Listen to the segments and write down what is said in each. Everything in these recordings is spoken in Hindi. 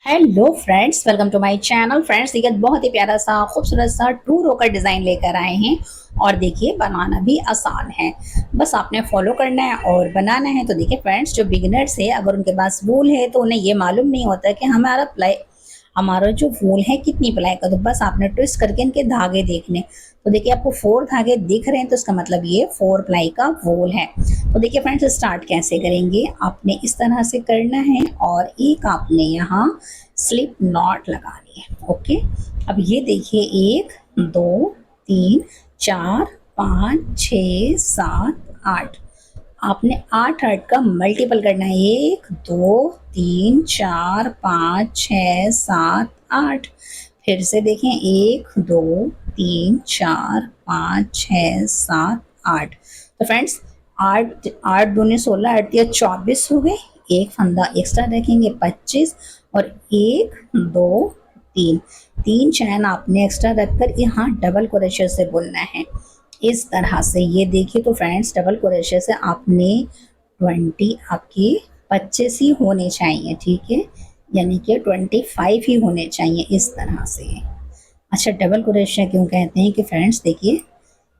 Hello friends, welcome to my channel. Friends देखिए, बहुत ही प्यारा सा खूबसूरत सा 2 रो का डिज़ाइन लेकर आए हैं। और देखिए, बनाना भी आसान है, बस आपने फॉलो करना है और बनाना है। तो देखिए फ्रेंड्स, जो बिगिनर्स है, अगर उनके पास वूल है तो उन्हें ये मालूम नहीं होता कि हमारा जो वूल है कितनी प्लाई का, तो बस आपने ट्विस्ट करके इनके धागे देखने। तो देखिए, आपको 4 धागे दिख रहे हैं, तो इसका मतलब ये 4 प्लाई का वूल है। तो देखिए फ्रेंड्स, स्टार्ट कैसे करेंगे, आपने इस तरह से करना है और एक आपने यहाँ स्लिप नॉट लगानी है। ओके, अब ये देखिए, 1 2 3 4 5 6 7 8, आपने 8 का मल्टीपल करना है। 1 2 3 4 5 6 7 8। फिर से देखें, 1 2 3 4 5 6 7 8। तो फ्रेंड्स, 8 8 दूनी 16, 8 या 24 हो गए। एक फंदा एक्स्ट्रा रखेंगे 25, और 1 2 3 3 चैन आपने एक्स्ट्रा रखकर यहाँ डबल क्रोशे से बुनना है इस तरह से। ये देखिए, तो फ्रेंड्स, डबल क्रोशे से आपने 20 आपकी 25 ही होने चाहिए, ठीक है, यानी कि 25 ही होने चाहिए इस तरह से। अच्छा, डबल क्रोशे क्यों कहते हैं कि फ्रेंड्स देखिए,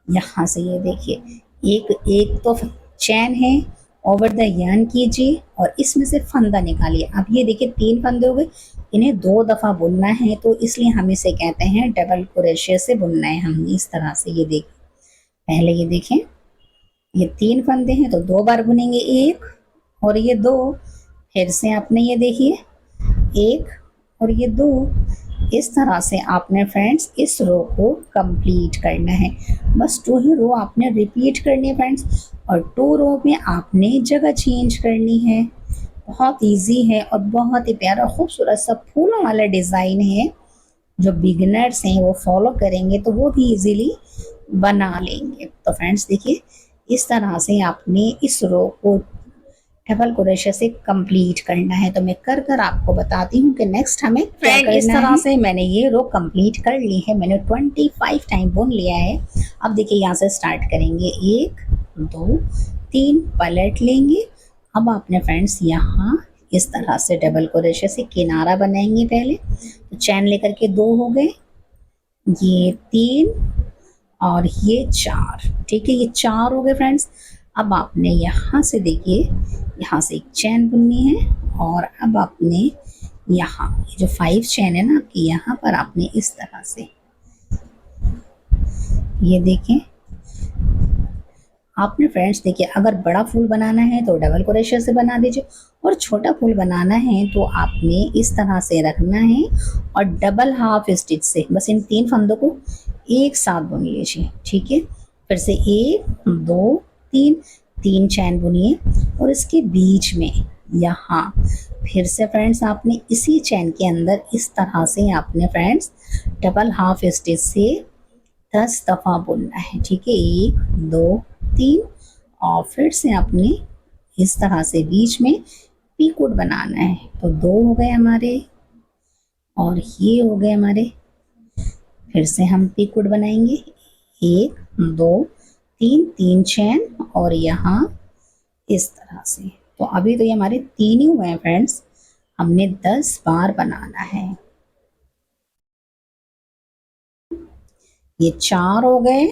यहाँ से ये देखिए, एक एक तो चैन है, ओवर द यार्न कीजिए और इसमें से फंदा निकालिए। अब ये देखिए, 3 फंदे हो गए, इन्हें 2 दफ़ा बुनना है, तो इसलिए हम इसे कहते हैं डबल क्रोशे से बुनना है हम इस तरह से। ये देखिए, पहले ये देखें, ये 3 फंदे हैं तो 2 बार बुनेंगे, 1 और ये 2। फिर से आपने ये देखिए, 1 और ये 2। इस तरह से आपने फ्रेंड्स इस रो को कंप्लीट करना है। बस 2 ही रो आपने रिपीट करनी है फ्रेंड्स, और 2 रो में आपने जगह चेंज करनी है। बहुत इजी है और बहुत ही प्यारा खूबसूरत सा फूलों वाला डिज़ाइन है। जो बिगिनर्स हैं वो फॉलो करेंगे तो वो भी इजीली बना लेंगे। तो फ्रेंड्स देखिए, इस तरह से आपने इस रो को डबल क्रोशे से कंप्लीट करना है। तो मैं कर कर आपको बताती हूँ कि नेक्स्ट हमें क्या करना है। इस तरह से मैंने ये रो कंप्लीट कर ली है, मैंने 25 टाइम बुन लिया है। अब देखिए, यहाँ से स्टार्ट करेंगे, 1 2 3 पलट लेंगे। अब आपने फ्रेंड्स यहाँ इस तरह से डबल क्रोशे से किनारा बनाएंगे पहले। तो चैन लेकर के 2 हो गए, ये 3 और ये 4, ठीक है, ये 4 हो गए फ्रेंड्स। अब आपने यहाँ से देखिए, यहाँ से एक चैन बुननी है, और अब आपने यहाँ ये जो 5 चैन है ना आपकी, यहाँ पर आपने इस तरह से, ये देखें, आपने फ्रेंड्स देखिए, अगर बड़ा फूल बनाना है तो डबल क्रोशे से बना दीजिए, और छोटा फूल बनाना है तो आपने इस तरह से रखना है और डबल हाफ स्टिच से बस इन 3 फंदों को एक साथ बुन लीजिए, ठीक है। फिर से 1 2 3 3 चैन बुनिए, और इसके बीच में यहाँ फिर से फ्रेंड्स आपने इसी चैन के अंदर इस तरह से आपने फ्रेंड्स डबल हाफ स्टिच से 10 दफ़ा बुनना है, ठीक है। 1 2 3, और फिर से आपने इस तरह से बीच में पीकोट बनाना है। तो 2 हो गए हमारे, और ये हो गए हमारे। फिर से हम पीकोट बनाएंगे, 1 2 3 3 चैन, और यहाँ इस तरह से। तो अभी तो ये हमारे 3 ही हुए हैं फ्रेंड्स, हमने 10 बार बनाना है। ये 4 हो गए,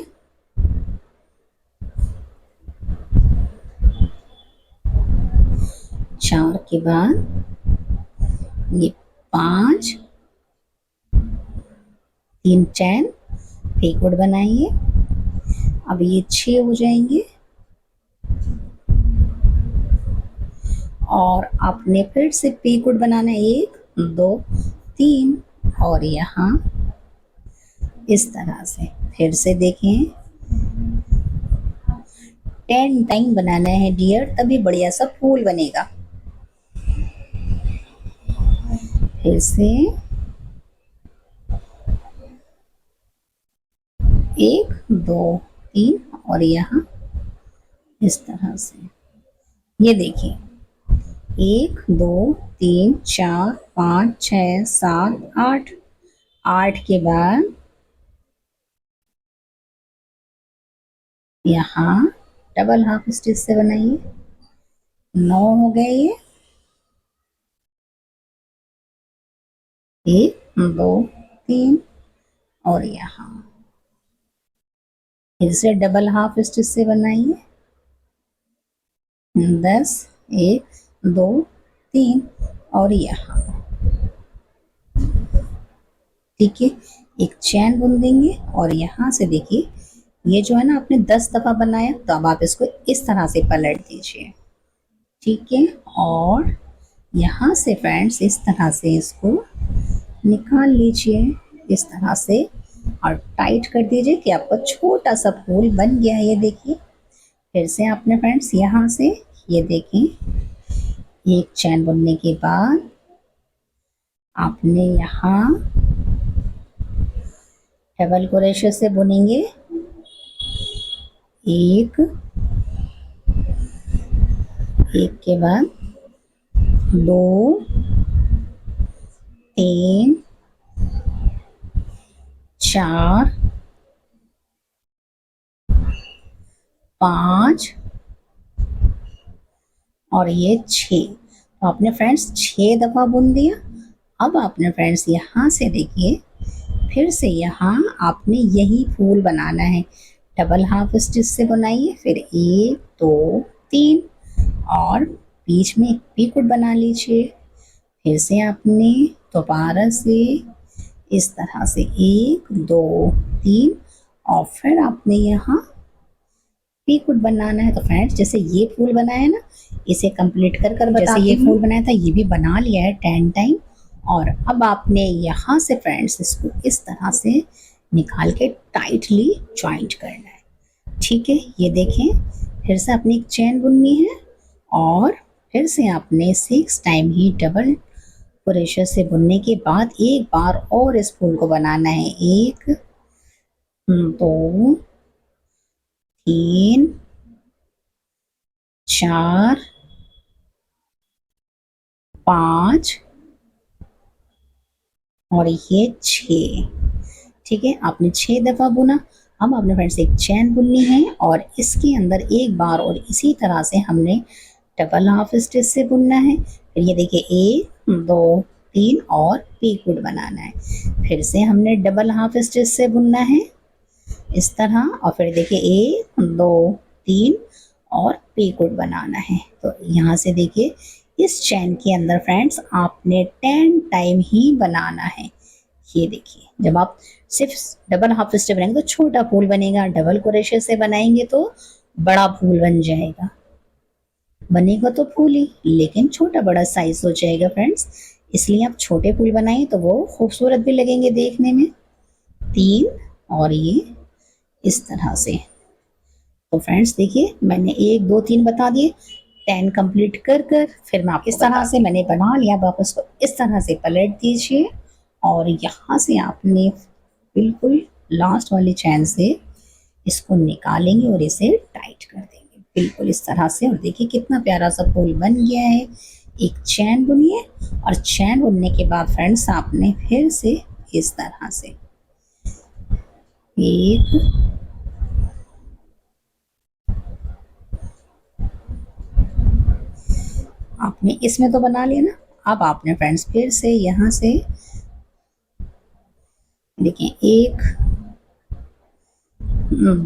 4 के बाद ये 5, 3 चैन, पीकोट बनाइए। अब ये 6 हो जाएंगे, और आपने फिर से पीकोट बनाना है, 1 2 3, और यहाँ इस तरह से। फिर से देखें, 10 टाइम बनाना है डियर, तभी बढ़िया सा फूल बनेगा। फिर से 1 2 3, और यहाँ इस तरह से। ये देखिए, 1 2 3 4 5 6 7 8, 8 के बाद यहाँ डबल हाफ स्टिच से बनाइए। 9 हो गए ये, 1 2 3 और यहाँ फिर से डबल हाफ स्टिच से बनाइए 10 1 2 3 और यहाँ ठीक है एक चैन बुन देंगे और यहाँ से देखिए ये जो है ना आपने 10 दफा बनाया तो अब आप इसको इस तरह से पलट दीजिए ठीक है और यहाँ से फ्रेंड्स इस तरह से इसको निकाल लीजिए इस तरह से और टाइट कर दीजिए कि आपका छोटा सा फूल बन गया ये देखिए फिर से आपने फ्रेंड्स यहाँ से ये देखें एक चैन बुनने के बाद आपने यहाँ डबल क्रोशे से बुनेंगे एक के बाद 2 3 4 5 और ये 6 तो आपने फ्रेंड्स 6 दफ़ा बुन दिया अब आपने फ्रेंड्स यहाँ से देखिए फिर से यहाँ आपने यही फूल बनाना है डबल हाफ स्टिच से बनाइए फिर 1 2 3 और बीच में एक पीकोट बना लीजिए फिर से आपने दोबारा से इस तरह से 1 2 3 और फिर आपने यहाँ पीकोट बनाना है तो फ्रेंड्स जैसे ये फूल बनाया ना इसे कंप्लीट कर कर जैसे ये फूल बनाया था ये भी बना लिया है 10 टाइम और अब आपने यहाँ से फ्रेंड्स इसको इस तरह से निकाल के टाइटली ज्वाइंट करना है ठीक है ये देखें फिर से आपने एक चैन बुननी है और फिर से आपने 6 टाइम ही डबल क्रोशे से बुनने के बाद एक बार और इस फूल को बनाना है 1 2 3 4 5 और ये 6 ठीक है आपने 6 दफ़ा बुना अब आपने फ्रेंड्स एक चैन बुननी है और इसके अंदर एक बार और इसी तरह से हमने डबल हाफ स्टिच से बुनना है फिर ये देखिए 1 2 3 और पीकोट बनाना है फिर से हमने डबल हाफ स्टिच से बुनना है इस तरह और फिर देखिए 1 2 3 और पीकोट बनाना है तो यहाँ से देखिए इस चैन के अंदर फ्रेंड्स आपने 10 टाइम ही बनाना है ये देखिए जब आप सिर्फ डबल हाफ स्टिच बनाएंगे तो छोटा फूल बनेगा डबल क्रोशे से बनाएंगे तो बड़ा फूल बन जाएगा बनेगा तो फूल ही लेकिन छोटा बड़ा साइज हो जाएगा फ्रेंड्स इसलिए आप छोटे फूल बनाएं तो वो खूबसूरत भी लगेंगे देखने में 3 और ये इस तरह से तो फ्रेंड्स देखिए मैंने 1 2 3 बता दिए 10 कंप्लीट कर कर फिर मैं आपको इस तरह से मैंने बना लिया वापस को इस तरह से पलट दीजिए और यहाँ से आपने बिल्कुल लास्ट वाली चैन से इसको निकालेंगे और इसे टाइट कर देंगे बिल्कुल इस तरह से और देखिए कितना प्यारा सा फूल बन गया है एक चैन बुनिए और चैन बुनने के बाद फ्रेंड्स आपने फिर से इस तरह से एक आपने इसमें तो बना लिया ना अब आपने फ्रेंड्स फिर से यहाँ से देखिए 1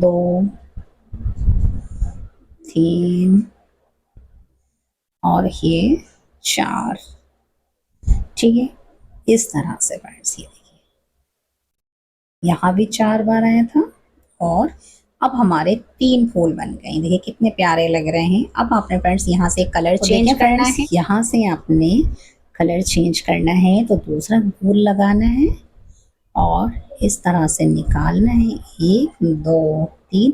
2 3 और ये 4 ठीक है इस तरह से फ्रेंड्स ये देखिए यहाँ भी 4 बार आया था और अब हमारे 3 फूल बन गए देखिए कितने प्यारे लग रहे हैं अब आपने फ्रेंड्स यहाँ से कलर चेंज करना है यहाँ से आपने कलर चेंज करना है तो दूसरा फूल लगाना है और इस तरह से निकालना है 1 2 3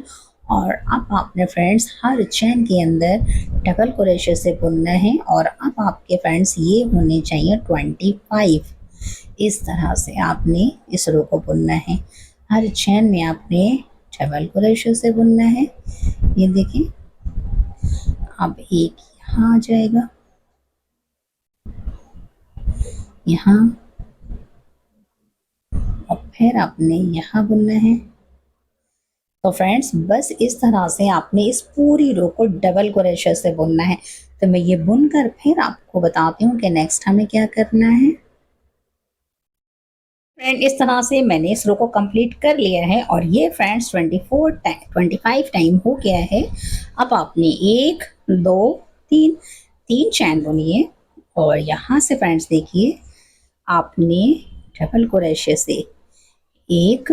और अब आपने फ्रेंड्स हर चैन के अंदर डबल क्रोशे से बुनना है और अब आपके फ्रेंड्स ये होने चाहिए 25 इस तरह से आपने इस रो को बुनना है हर चैन में आपने डबल क्रोशे से बुनना है ये देखें अब एक यहाँ आ जाएगा यहाँ और फिर आपने यहाँ बुनना है तो फ्रेंड्स बस इस तरह से आपने इस पूरी रो को डबल क्रोशे से बुनना है तो मैं ये बुनकर फिर आपको बताती हूँ कि नेक्स्ट हमें क्या करना है फ्रेंड इस तरह से मैंने इस रो को कंप्लीट कर लिया है और ये फ्रेंड्स 25 टाइम हो गया है। अब आपने एक, दो, तीन, तीन चैन बुनी है और यहाँ से फ्रेंड्स देखिए आपने डबल क्रोशे से एक,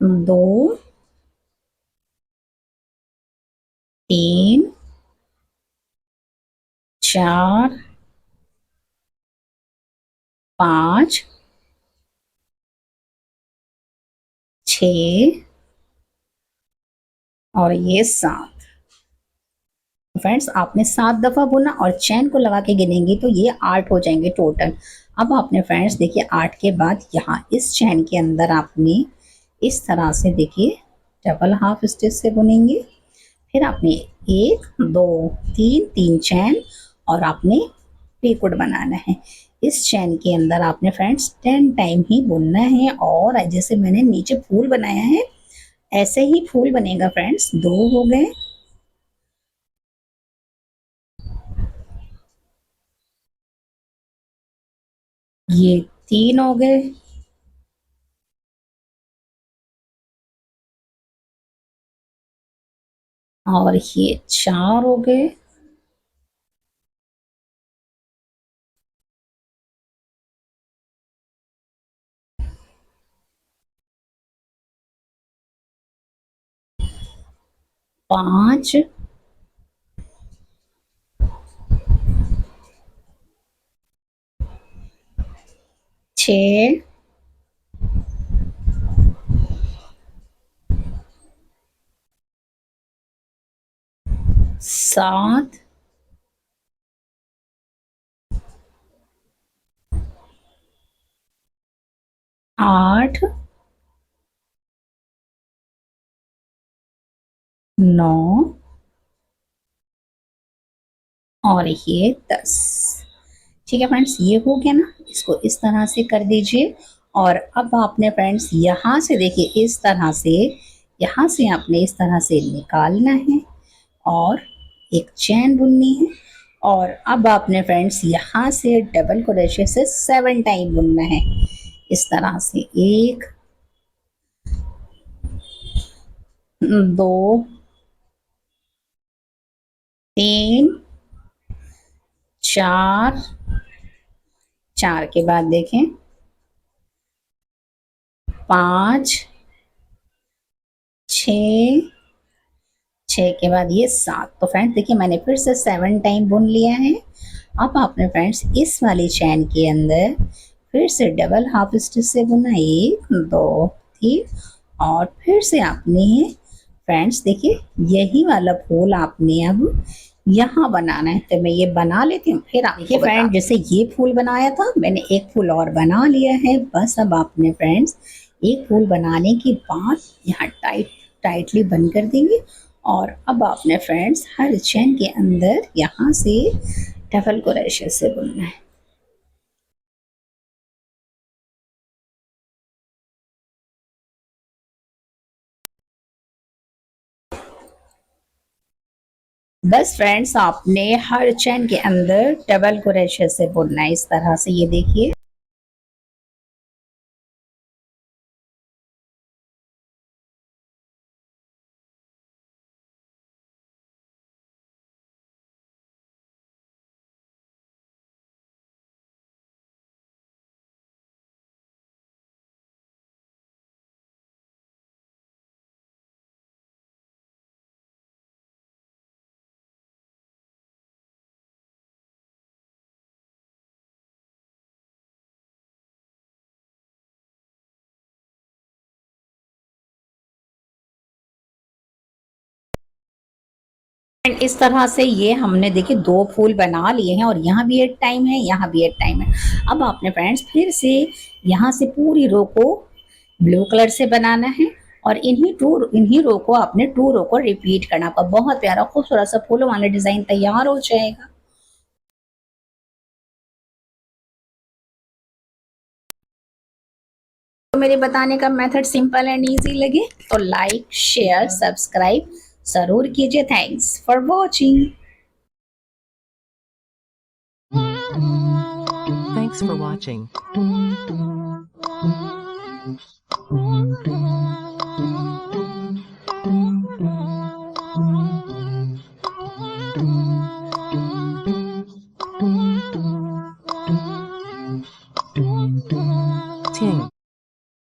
दो, तीन, चार, पाँच, छ और ये 7। फ्रेंड्स आपने 7 दफा बुना और चैन को लगा के गिनेंगे तो ये 8 हो जाएंगे टोटल। अब आपने फ्रेंड्स देखिए 8 के बाद यहाँ इस चैन के अंदर आपने इस तरह से देखिए डबल हाफ स्टिच से बुनेंगे। फिर आपने एक, दो, तीन, तीन चैन और आपने पीकोट बनाना है। इस चैन के अंदर आपने फ्रेंड्स 10 टाइम ही बुनना है और जैसे मैंने नीचे फूल बनाया है ऐसे ही फूल बनेगा फ्रेंड्स। 2 हो गए, ये 3 हो गए और ये 4 हो गए, पांच, छ, सात, आठ, 9 और ये 10। ठीक है फ्रेंड्स, ये हो गया ना, इसको इस तरह से कर दीजिए। और अब आपने फ्रेंड्स यहाँ से देखिए इस तरह से, यहाँ से आपने इस तरह से निकालना है और एक चैन बुननी है। और अब आपने फ्रेंड्स यहाँ से डबल क्रोशे से 7 टाइम बुनना है। इस तरह से एक, दो, तीन, चार, चार के बाद देखें पाँच, छ, छः के बाद ये 7। तो फ्रेंड्स देखिए मैंने फिर से 7 टाइम बुन लिया है। अब आपने फ्रेंड्स इस वाली चैन के अंदर फिर से डबल हाफ स्टिच से बुना, एक, दो, तीन और फिर से आपने फ्रेंड्स देखिए यही वाला फूल आपने अब यहाँ बनाना है। तो मैं ये बना लेती हूँ फिर आपको फ्रेंड, जैसे ये फूल बनाया था मैंने एक फूल और बना लिया है। बस अब आपने फ्रेंड्स एक फूल बनाने के बाद यहाँ टाइटली बंद कर देंगे और अब आपने फ्रेंड्स हर चेन के अंदर यहाँ से डबल क्रोशे से बुनना है। बस फ्रेंड्स आपने हर चेन के अंदर डबल क्रोशे से बुनना है इस तरह से, ये देखिए। इस तरह से ये हमने देखिए 2 फूल बना लिए हैं और यहाँ भी 8 टाइम है, यहाँ भी 8 टाइम है। अब आपने फ्रेंड्स फिर से यहाँ से पूरी रो को ब्लू कलर से बनाना है और इन्हीं रो को आपने 2 रो को रिपीट करना। आपका बहुत प्यारा खूबसूरत सा फूलों वाला डिजाइन तैयार हो जाएगा। तो मेरे बताने का मेथड सिंपल एंड इजी लगे तो लाइक, शेयर, सब्सक्राइब जरूर कीजिए। Thanks for watching. Thanks Thanks for watching.